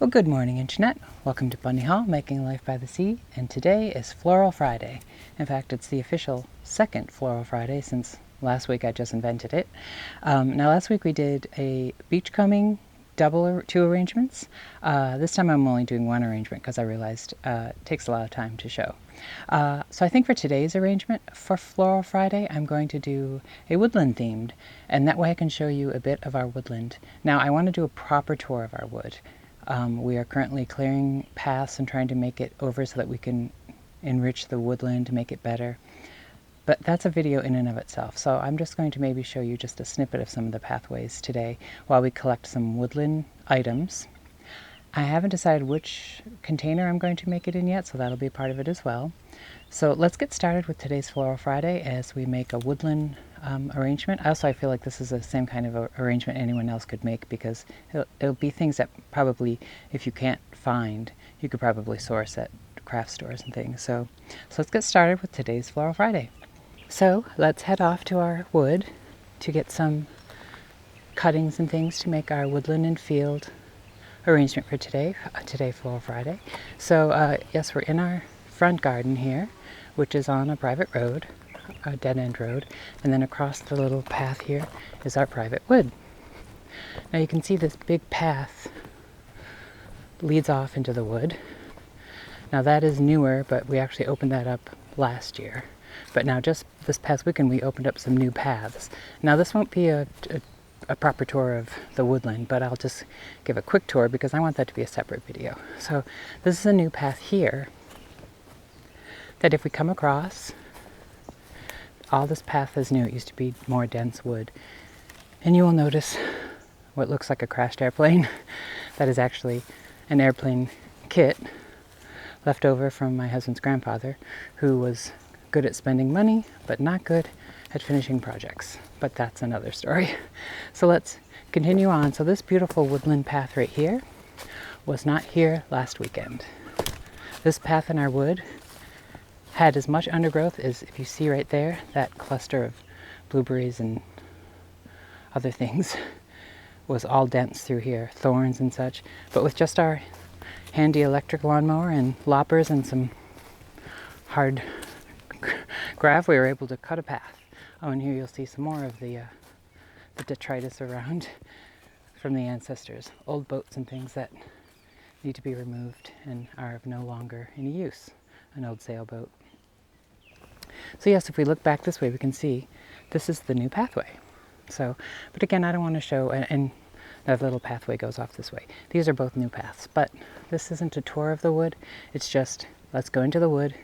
Well, good morning, Internet. Welcome to Bunny Hall, Making Life by the Sea, and today is Floral Friday. In fact, it's the official second Floral Friday since last week I just invented it. Now, last week we did a beachcombing two arrangements. This time I'm only doing one arrangement because I realized it takes a lot of time to show. So I think for today's arrangement for Floral Friday, I'm going to do a woodland themed, and that way I can show you a bit of our woodland. Now, I want to do a proper tour of our wood. We are currently clearing paths and trying to make it over so that we can enrich the woodland to make it better. But that's a video in and of itself, so I'm just going to maybe show you just a snippet of some of the pathways today while we collect some woodland items. I haven't decided which container I'm going to make it in yet, so that'll be a part of it as well. So let's get started with today's Floral Friday as we make a woodland arrangement. I feel like this is the same kind of arrangement anyone else could make, because it'll be things that probably, if you can't find, you could probably source at craft stores and things. So let's get started with today's Floral Friday. So let's head off to our wood to get some cuttings and things to make our woodland and field arrangement for today Floral Friday. So yes, we're in our front garden here, which is on a private road, a dead-end road, and then across the little path here is our private wood. Now you can see this big path leads off into the wood. Now that is newer, but we actually opened that up last year. But now just this past weekend we opened up some new paths. Now this won't be a proper tour of the woodland, but I'll just give a quick tour because I want that to be a separate video. So this is a new path here that if we come across, all this path is new. It used to be more dense wood. And you will notice what looks like a crashed airplane. That is actually an airplane kit left over from my husband's grandfather, who was good at spending money, but not good at finishing projects. But that's another story. So let's continue on. So this beautiful woodland path right here was not here last weekend. This path in our wood had as much undergrowth as, if you see right there, that cluster of blueberries and other things was all dense through here, thorns and such. But with just our handy electric lawnmower and loppers and some hard gravel, we were able to cut a path. Oh, and here you'll see some more of the detritus around from the ancestors, old boats and things that need to be removed and are of no longer any use. An old sailboat. So yes, if we look back this way, we can see this is the new pathway. So, but again, I don't want to show, and that little pathway goes off this way. These are both new paths, but this isn't a tour of the wood. It's just, let's go into the wood,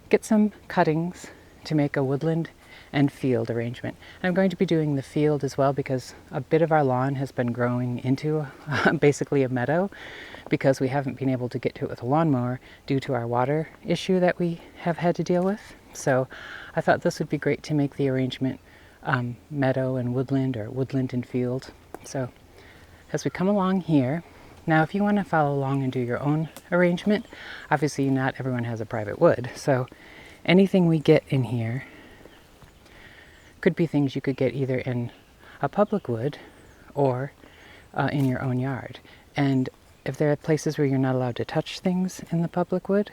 get some cuttings to make a woodland and field arrangement. And I'm going to be doing the field as well because a bit of our lawn has been growing into basically a meadow because we haven't been able to get to it with a lawnmower due to our water issue that we have had to deal with. So I thought this would be great to make the arrangement meadow and woodland, or woodland and field. So as we come along here, now if you want to follow along and do your own arrangement, obviously not everyone has a private wood, so anything we get in here could be things you could get either in a public wood or in your own yard. And if there are places where you're not allowed to touch things in the public wood,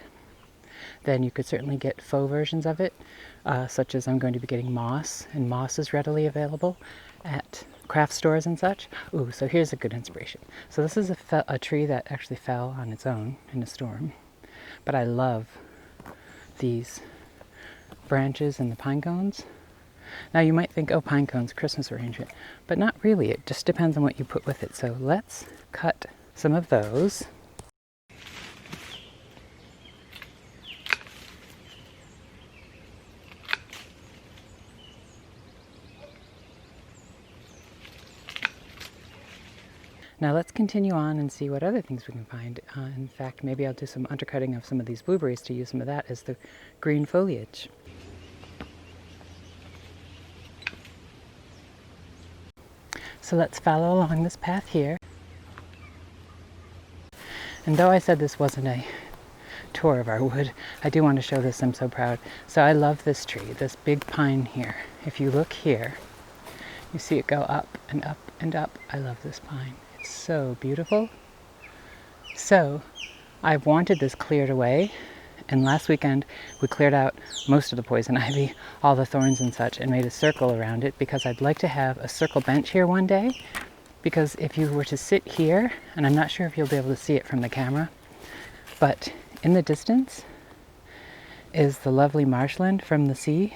then you could certainly get faux versions of it, such as I'm going to be getting moss, and moss is readily available at craft stores and such. Ooh, so here's a good inspiration. So this is a tree that actually fell on its own in a storm, but I love these branches and the pine cones. Now you might think, oh, pine cones, Christmas arrangement, but not really. It just depends on what you put with it. So let's cut some of those. Now let's continue on and see what other things we can find. In fact, maybe I'll do some undercutting of some of these blueberries to use some of that as the green foliage. So let's follow along this path here. And though I said this wasn't a tour of our wood, I do want to show this. I'm so proud. So I love this tree, this big pine here. If you look here, you see it go up and up and up. I love this pine. It's so beautiful. So I've wanted this cleared away, and last weekend we cleared out most of the poison ivy, all the thorns and such, and made a circle around it because I'd like to have a circle bench here one day. Because if you were to sit here, and I'm not sure if you'll be able to see it from the camera, but in the distance is the lovely marshland from the sea.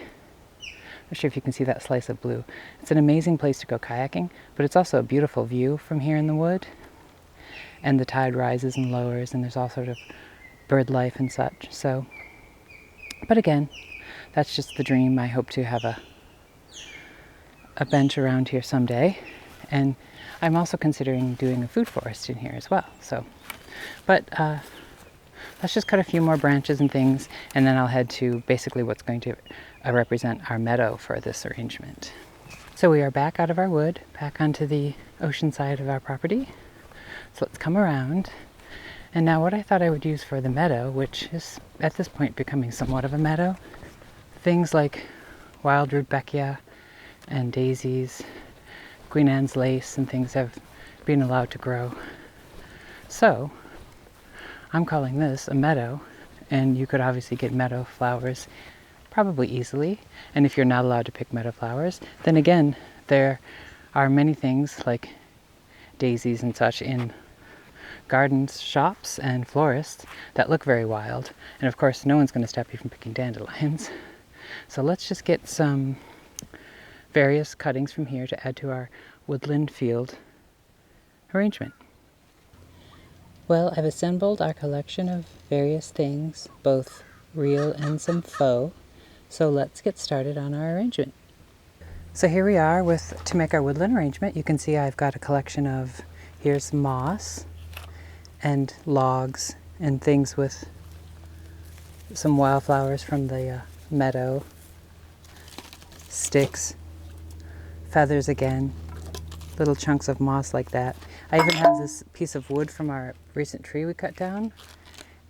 I'm not sure if you can see that slice of blue. It's an amazing place to go kayaking, but it's also a beautiful view from here in the wood. And the tide rises and lowers, and there's all sort of bird life and such. So, but again, that's just the dream. I hope to have a bench around here someday. And I'm also considering doing a food forest in here as well. So, but let's just cut a few more branches and things, and then I'll head to basically what's going to represent our meadow for this arrangement. So we are back out of our wood, back onto the ocean side of our property. So let's come around. And now what I thought I would use for the meadow, which is at this point becoming somewhat of a meadow, things like wild rudbeckia and daisies, Queen Anne's lace and things have been allowed to grow. So I'm calling this a meadow, and you could obviously get meadow flowers probably easily. And if you're not allowed to pick meadow flowers, then again, there are many things like daisies and such in gardens, shops, and florists that look very wild. And of course, no one's going to stop you from picking dandelions. So let's just get some various cuttings from here to add to our woodland field arrangement. Well, I've assembled our collection of various things, both real and some faux. So let's get started on our arrangement. So here we are to make our woodland arrangement. You can see I've got a collection of, here's moss and logs and things with some wildflowers from the meadow, sticks, feathers again, little chunks of moss like that. I even have this piece of wood from our recent tree we cut down.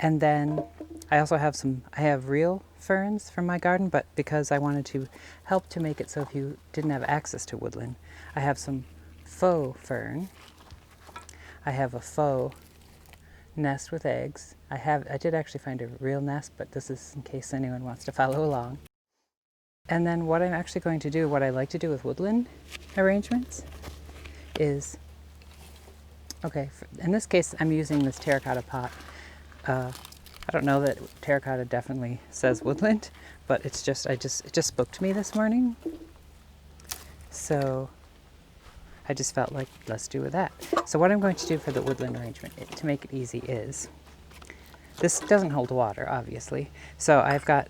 And then I also have I have real ferns from my garden, but because I wanted to help to make it so if you didn't have access to woodland, I have some faux fern. I have a faux nest with eggs. I did actually find a real nest, but this is in case anyone wants to follow along. And then what I'm actually going to do, what I like to do with woodland arrangements is, okay, in this case I'm using this terracotta pot. I don't know that terracotta definitely says woodland, but it just spoke to me this morning. So I just felt like, let's do with that. So what I'm going to do for the woodland arrangement, to make it easy, is, this doesn't hold water, obviously. So I've got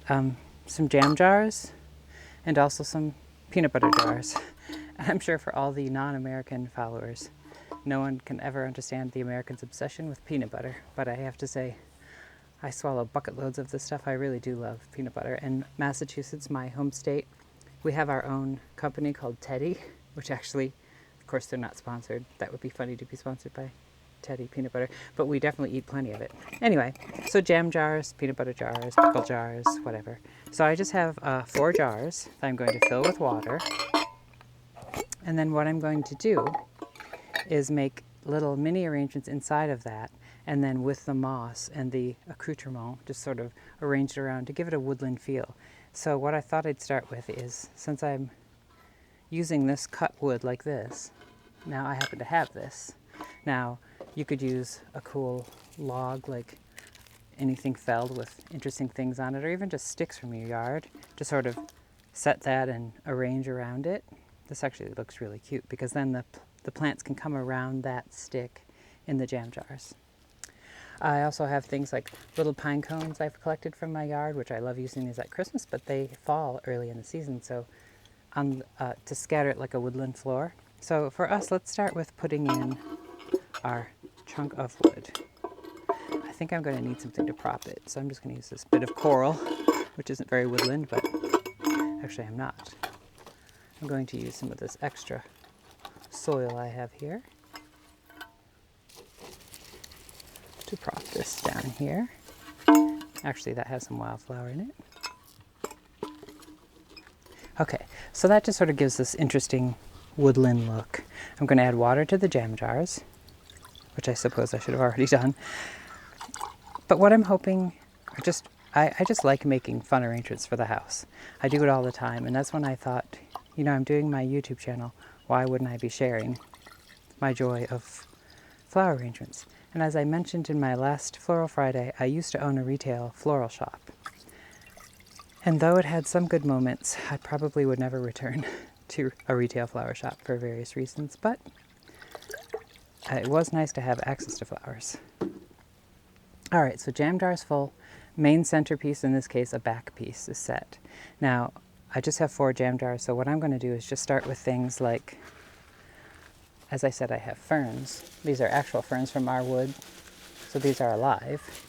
some jam jars and also some peanut butter jars. I'm sure for all the non-American followers, no one can ever understand the Americans' obsession with peanut butter. But I have to say, I swallow bucket loads of this stuff. I really do love peanut butter. And Massachusetts, my home state, we have our own company called Teddy, which actually, of course, they're not sponsored. That would be funny to be sponsored by Teddy peanut butter, but we definitely eat plenty of it. Anyway, so jam jars, peanut butter jars, pickle jars, whatever. So I just have 4 jars that I'm going to fill with water. And then what I'm going to do is make little mini arrangements inside of that, and then with the moss and the accoutrement just sort of arranged around to give it a woodland feel. So what I thought I'd start with is, since I'm using this cut wood like this, now I happen to have this. Now, you could use a cool log, like anything felled with interesting things on it, or even just sticks from your yard, to sort of set that and arrange around it. This actually looks really cute, because then the plants can come around that stick in the jam jars. I also have things like little pine cones I've collected from my yard, which I love using these at Christmas, but they fall early in the season, so to scatter it like a woodland floor. So for us, let's start with putting in our chunk of wood. I think I'm going to need something to prop it, so I'm just going to use this bit of coral, which isn't very woodland, but actually I'm not. I'm going to use some of this extra soil I have here to prop this down here. Actually, that has some wildflower in it. Okay, so that just sort of gives this interesting woodland look. I'm going to add water to the jam jars. which I suppose I should have already done. But what I'm hoping, I just like making fun arrangements for the house. I do it all the time, and that's when I thought, you know, I'm doing my YouTube channel, why wouldn't I be sharing my joy of flower arrangements? And as I mentioned in my last Floral Friday, I used to own a retail floral shop. And though it had some good moments, I probably would never return to a retail flower shop for various reasons, but it was nice to have access to flowers. All right, so jam jar is full. Main centerpiece, in this case a back piece, is set. Now, I just have 4 jam jars, so what I'm going to do is just start with things like, as I said, I have ferns. These are actual ferns from our wood, so these are alive.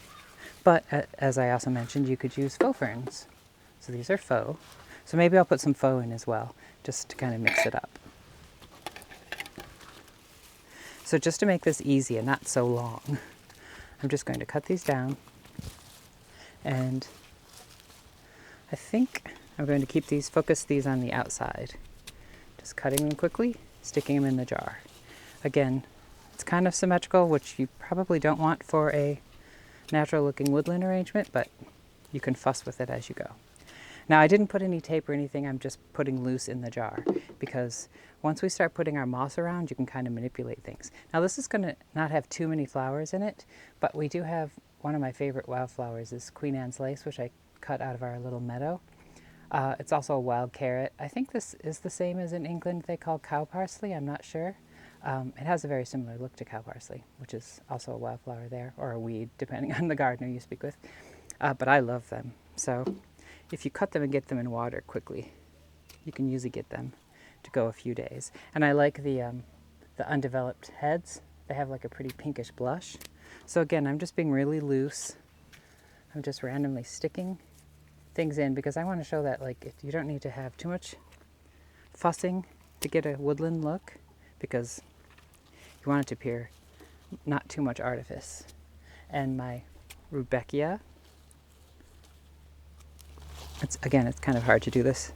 But as I also mentioned, you could use faux ferns. So these are faux. So maybe I'll put some faux in as well, just to kind of mix it up. So just to make this easy and not so long, I'm just going to cut these down. And I think I'm going to keep these, focus these on the outside. Just cutting them quickly, sticking them in the jar. Again, it's kind of symmetrical, which you probably don't want for a natural looking woodland arrangement, but you can fuss with it as you go. Now, I didn't put any tape or anything, I'm just putting loose in the jar, because once we start putting our moss around, you can kind of manipulate things. Now, this is going to not have too many flowers in it, but we do have one of my favorite wildflowers is Queen Anne's lace, which I cut out of our little meadow. It's also a wild carrot. I think this is the same as in England they call cow parsley, I'm not sure. It has a very similar look to cow parsley, which is also a wildflower there, or a weed, depending on the gardener you speak with. But I love them. So if you cut them and get them in water quickly, you can usually get them to go a few days. And I like the undeveloped heads. They have like a pretty pinkish blush. So again, I'm just being really loose. I'm just randomly sticking things in because I want to show that like you don't need to have too much fussing to get a woodland look, because you want it to appear not too much artifice. And my rudbeckia, it's kind of hard to do this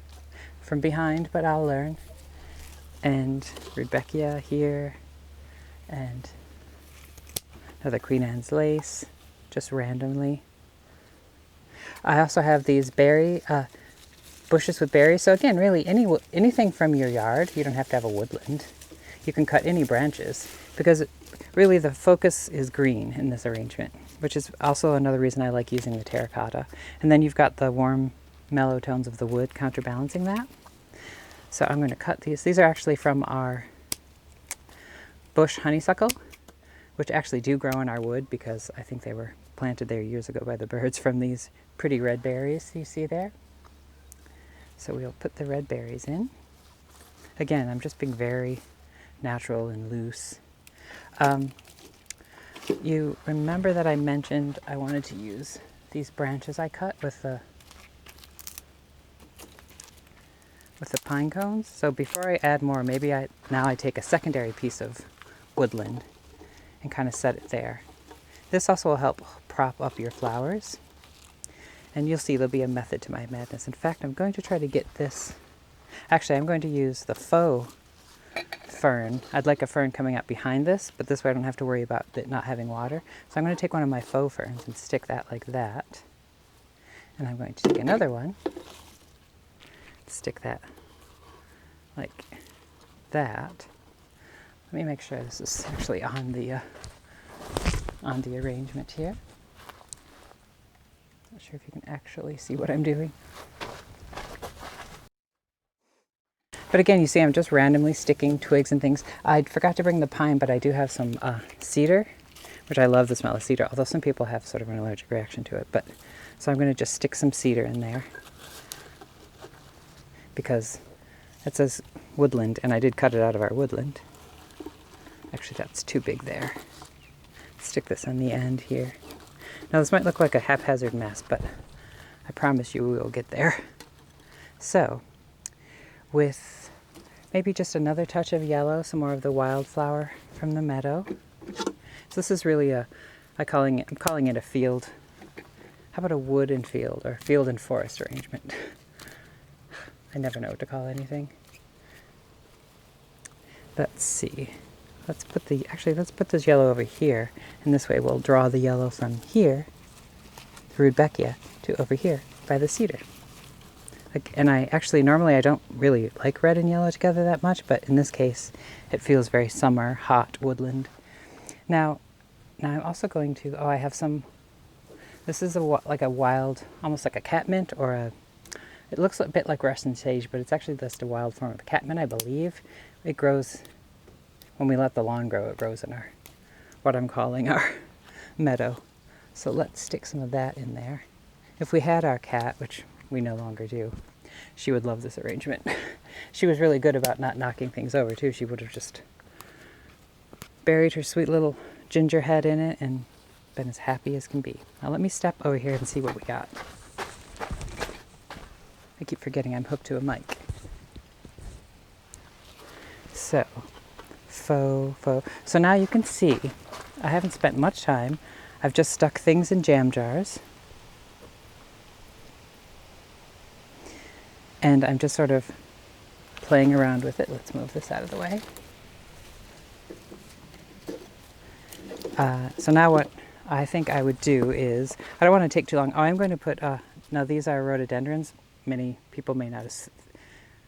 from behind, but I'll learn. And rudbeckia here, and another Queen Anne's lace, just randomly. I also have these berry bushes with berries. So again, really anything from your yard. You don't have to have a woodland. You can cut any branches, because really the focus is green in this arrangement, which is also another reason I like using the terracotta. And then you've got the warm, mellow tones of the wood counterbalancing that. So I'm going to cut these. These are actually from our bush honeysuckle, which actually do grow in our wood because I think they were planted there years ago by the birds from these pretty red berries you see there. So we'll put the red berries in. Again, I'm just being very natural and loose. You remember that I mentioned I wanted to use these branches I cut with the pine cones. So before I add more, maybe now I take a secondary piece of woodland and kind of set it there. This also will help prop up your flowers. And you'll see there'll be a method to my madness. In fact, I'm going to try to get this. Actually, I'm going to use the faux fern. I'd like a fern coming up behind this, but this way I don't have to worry about it not having water. So I'm going to take one of my faux ferns and stick that like that. And I'm going to take another one, stick that like that. Let me make sure this is actually on the arrangement here. Not sure if you can actually see what I'm doing. But again, you see I'm just randomly sticking twigs and things. I forgot to bring the pine, but I do have some cedar, which I love the smell of cedar, although some people have sort of an allergic reaction to it. But so I'm going to just stick some cedar in there because it says woodland, and I did cut it out of our woodland. Actually, that's too big there. Stick this on the end here. Now this might look like a haphazard mess, but I promise you we will get there. So, with maybe just another touch of yellow, some more of the wildflower from the meadow. So this is really I'm calling it a field. How about a wood and field, or field and forest arrangement? I never know what to call anything. Let's see. let's put this yellow over here, and this way we'll draw the yellow from here, the Rudbeckia, to over here by the cedar. And normally I don't really like red and yellow together that much, but in this case it feels very summer, hot woodland. Now I'm also going to, I have some, this is like a wild, almost like a catmint, or it looks a bit like Russian sage, but it's actually just a wild form of catmint, I believe. It grows, when we let the lawn grow, it grows in what I'm calling our meadow. So let's stick some of that in there. If we had our cat, which we no longer do, she would love this arrangement. She was really good about not knocking things over too. She would have just buried her sweet little ginger head in it and been as happy as can be. Now let me step over here and see what we got. I keep forgetting I'm hooked to a mic. So, faux. So now you can see, I haven't spent much time. I've just stuck things in jam jars. And I'm just sort of playing around with it. Let's move this out of the way. So now what I think I would do is, I don't want to take too long. I'm going to put, now these are rhododendrons. Many people may not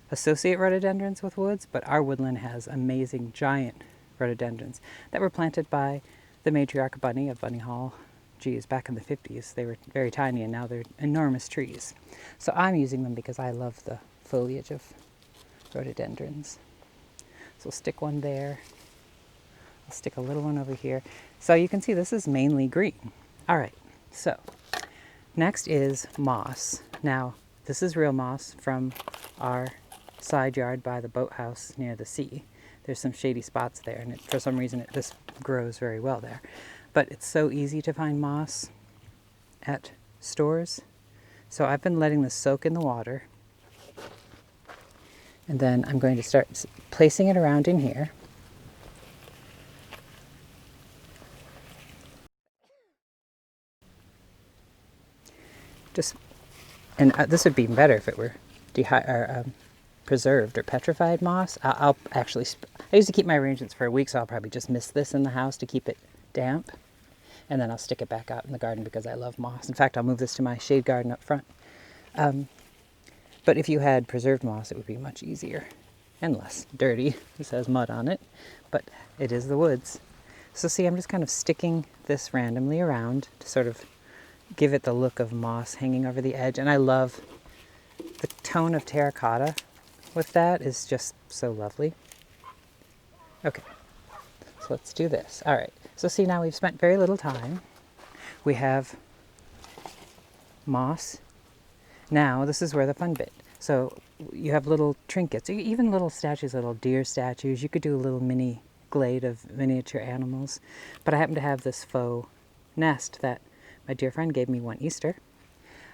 associate rhododendrons with woods, but our woodland has amazing giant rhododendrons that were planted by the matriarch Bunny of Bunny Hall. Geez, back in the 50s, they were very tiny, and now they're enormous trees. So I'm using them because I love the foliage of rhododendrons. So we'll stick one there. I'll stick a little one over here. So you can see this is mainly green. All right, so next is moss. Now, this is real moss from our side yard by the boathouse near the sea. There's some shady spots there, and for some reason this grows very well there. But it's so easy to find moss at stores. So I've been letting this soak in the water. And then I'm going to start placing it around in here. This would be better if it were preserved or petrified moss. I used to keep my arrangements for a week, so I'll probably just mist this in the house to keep it damp. And then I'll stick it back out in the garden because I love moss. In fact, I'll move this to my shade garden up front. But if you had preserved moss, it would be much easier and less dirty. This has mud on it, but it is the woods. So see, I'm just kind of sticking this randomly around to sort of give it the look of moss hanging over the edge. And I love the tone of terracotta with that is just so lovely. Okay, so let's do this. All right, so see, now we've spent very little time. We have moss. Now, this is where the fun bit. So you have little trinkets, even little statues, little deer statues. You could do a little mini glade of miniature animals. But I happen to have this faux nest that my dear friend gave me one Easter.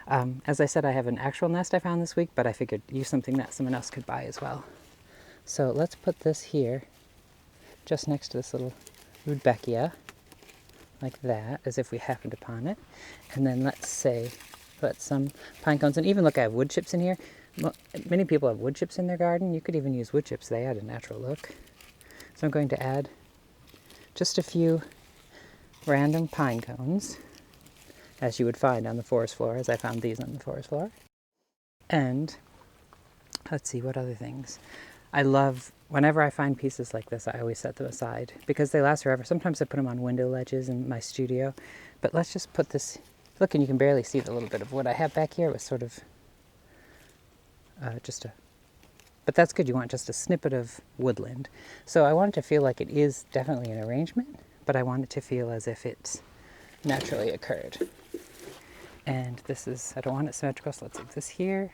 As I said, I have an actual nest I found this week, but I figured use something that someone else could buy as well. So let's put this here, just next to this little Rudbeckia, like that, as if we happened upon it. And then let's put some pine cones, and even look, I have wood chips in here. Many people have wood chips in their garden. You could even use wood chips. They add a natural look. So I'm going to add just a few random pine cones, as you would find on the forest floor, as I found these on the forest floor. And let's see, what other things. I love, whenever I find pieces like this, I always set them aside because they last forever. Sometimes I put them on window ledges in my studio, but let's just put this, look, and you can barely see the little bit of wood I have back here. It was sort of but that's good. You want just a snippet of woodland. So I want it to feel like it is definitely an arrangement, but I want it to feel as if it's naturally occurred. And this is, I don't want it symmetrical, so let's leave this here.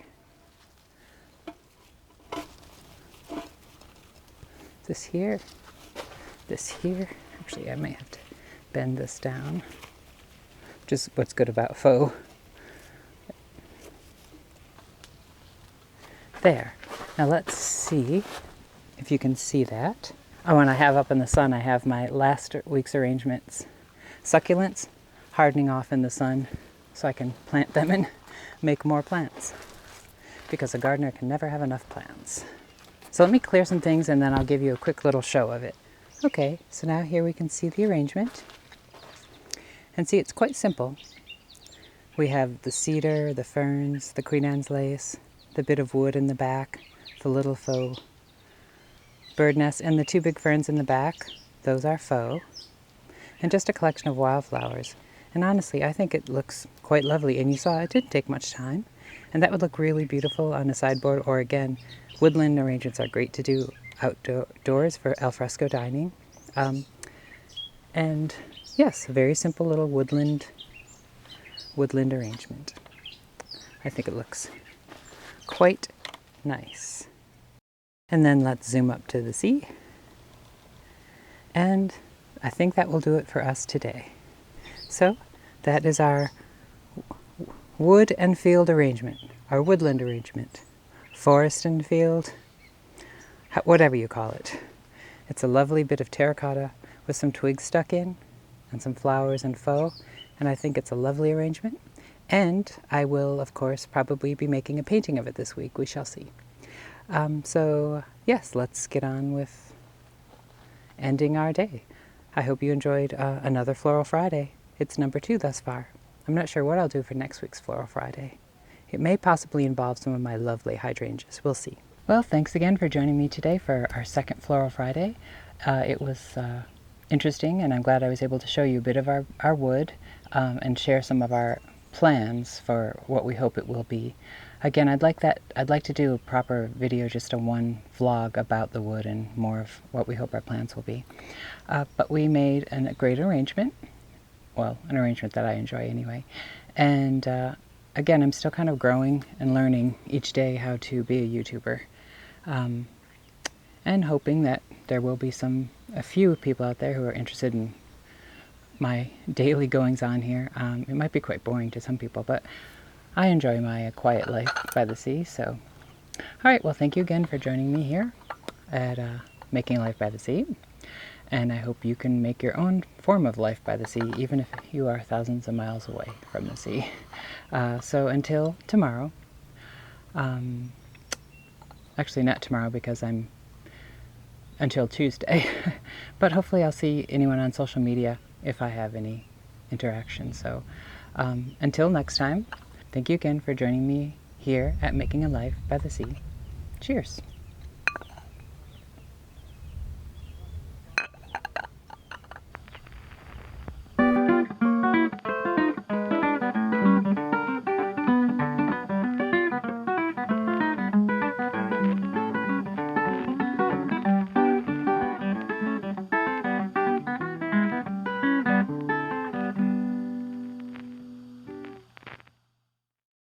This here. This here. Actually, I may have to bend this down, which is what's good about faux. There. Now let's see if you can see that. Oh, and I have up in the sun, I have my last week's arrangements. Succulents hardening off in the sun so I can plant them and make more plants. Because a gardener can never have enough plants. So let me clear some things and then I'll give you a quick little show of it. Okay, so now here we can see the arrangement. And see, it's quite simple. We have the cedar, the ferns, the Queen Anne's lace, the bit of wood in the back, the little faux bird nest, and the two big ferns in the back. Those are faux. And just a collection of wildflowers. And honestly, I think it looks quite lovely. And you saw it didn't take much time. And that would look really beautiful on a sideboard, or again, woodland arrangements are great to do outdoors for alfresco dining. And yes, a very simple little woodland arrangement. I think it looks quite nice. And then let's zoom up to the sea. And I think that will do it for us today. So that is our wood and field arrangement, our woodland arrangement, forest and field, whatever you call it. It's a lovely bit of terracotta with some twigs stuck in and some flowers and faux, and I think it's a lovely arrangement. And I will, of course, probably be making a painting of it this week. We shall see. So yes, let's get on with ending our day. I hope you enjoyed another Floral Friday. It's number 2 thus far. I'm not sure what I'll do for next week's Floral Friday. It may possibly involve some of my lovely hydrangeas. We'll see. Well, thanks again for joining me today for our second Floral Friday. It was interesting, and I'm glad I was able to show you a bit of our wood and share some of our plans for what we hope it will be. Again, I'd like to do a proper video, just a one vlog about the wood and more of what we hope our plans will be. But we made a great arrangement. Well, an arrangement that I enjoy anyway. And again, I'm still kind of growing and learning each day how to be a YouTuber. And hoping that there will be a few people out there who are interested in my daily goings on here. It might be quite boring to some people, but I enjoy my quiet life by the sea. So, all right, well, thank you again for joining me here at Making Life by the Sea. And I hope you can make your own form of life by the sea, even if you are thousands of miles away from the sea. So until tomorrow, actually not tomorrow because until Tuesday, but hopefully I'll see anyone on social media if I have any interaction. So until next time, thank you again for joining me here at Making a Life by the Sea. Cheers.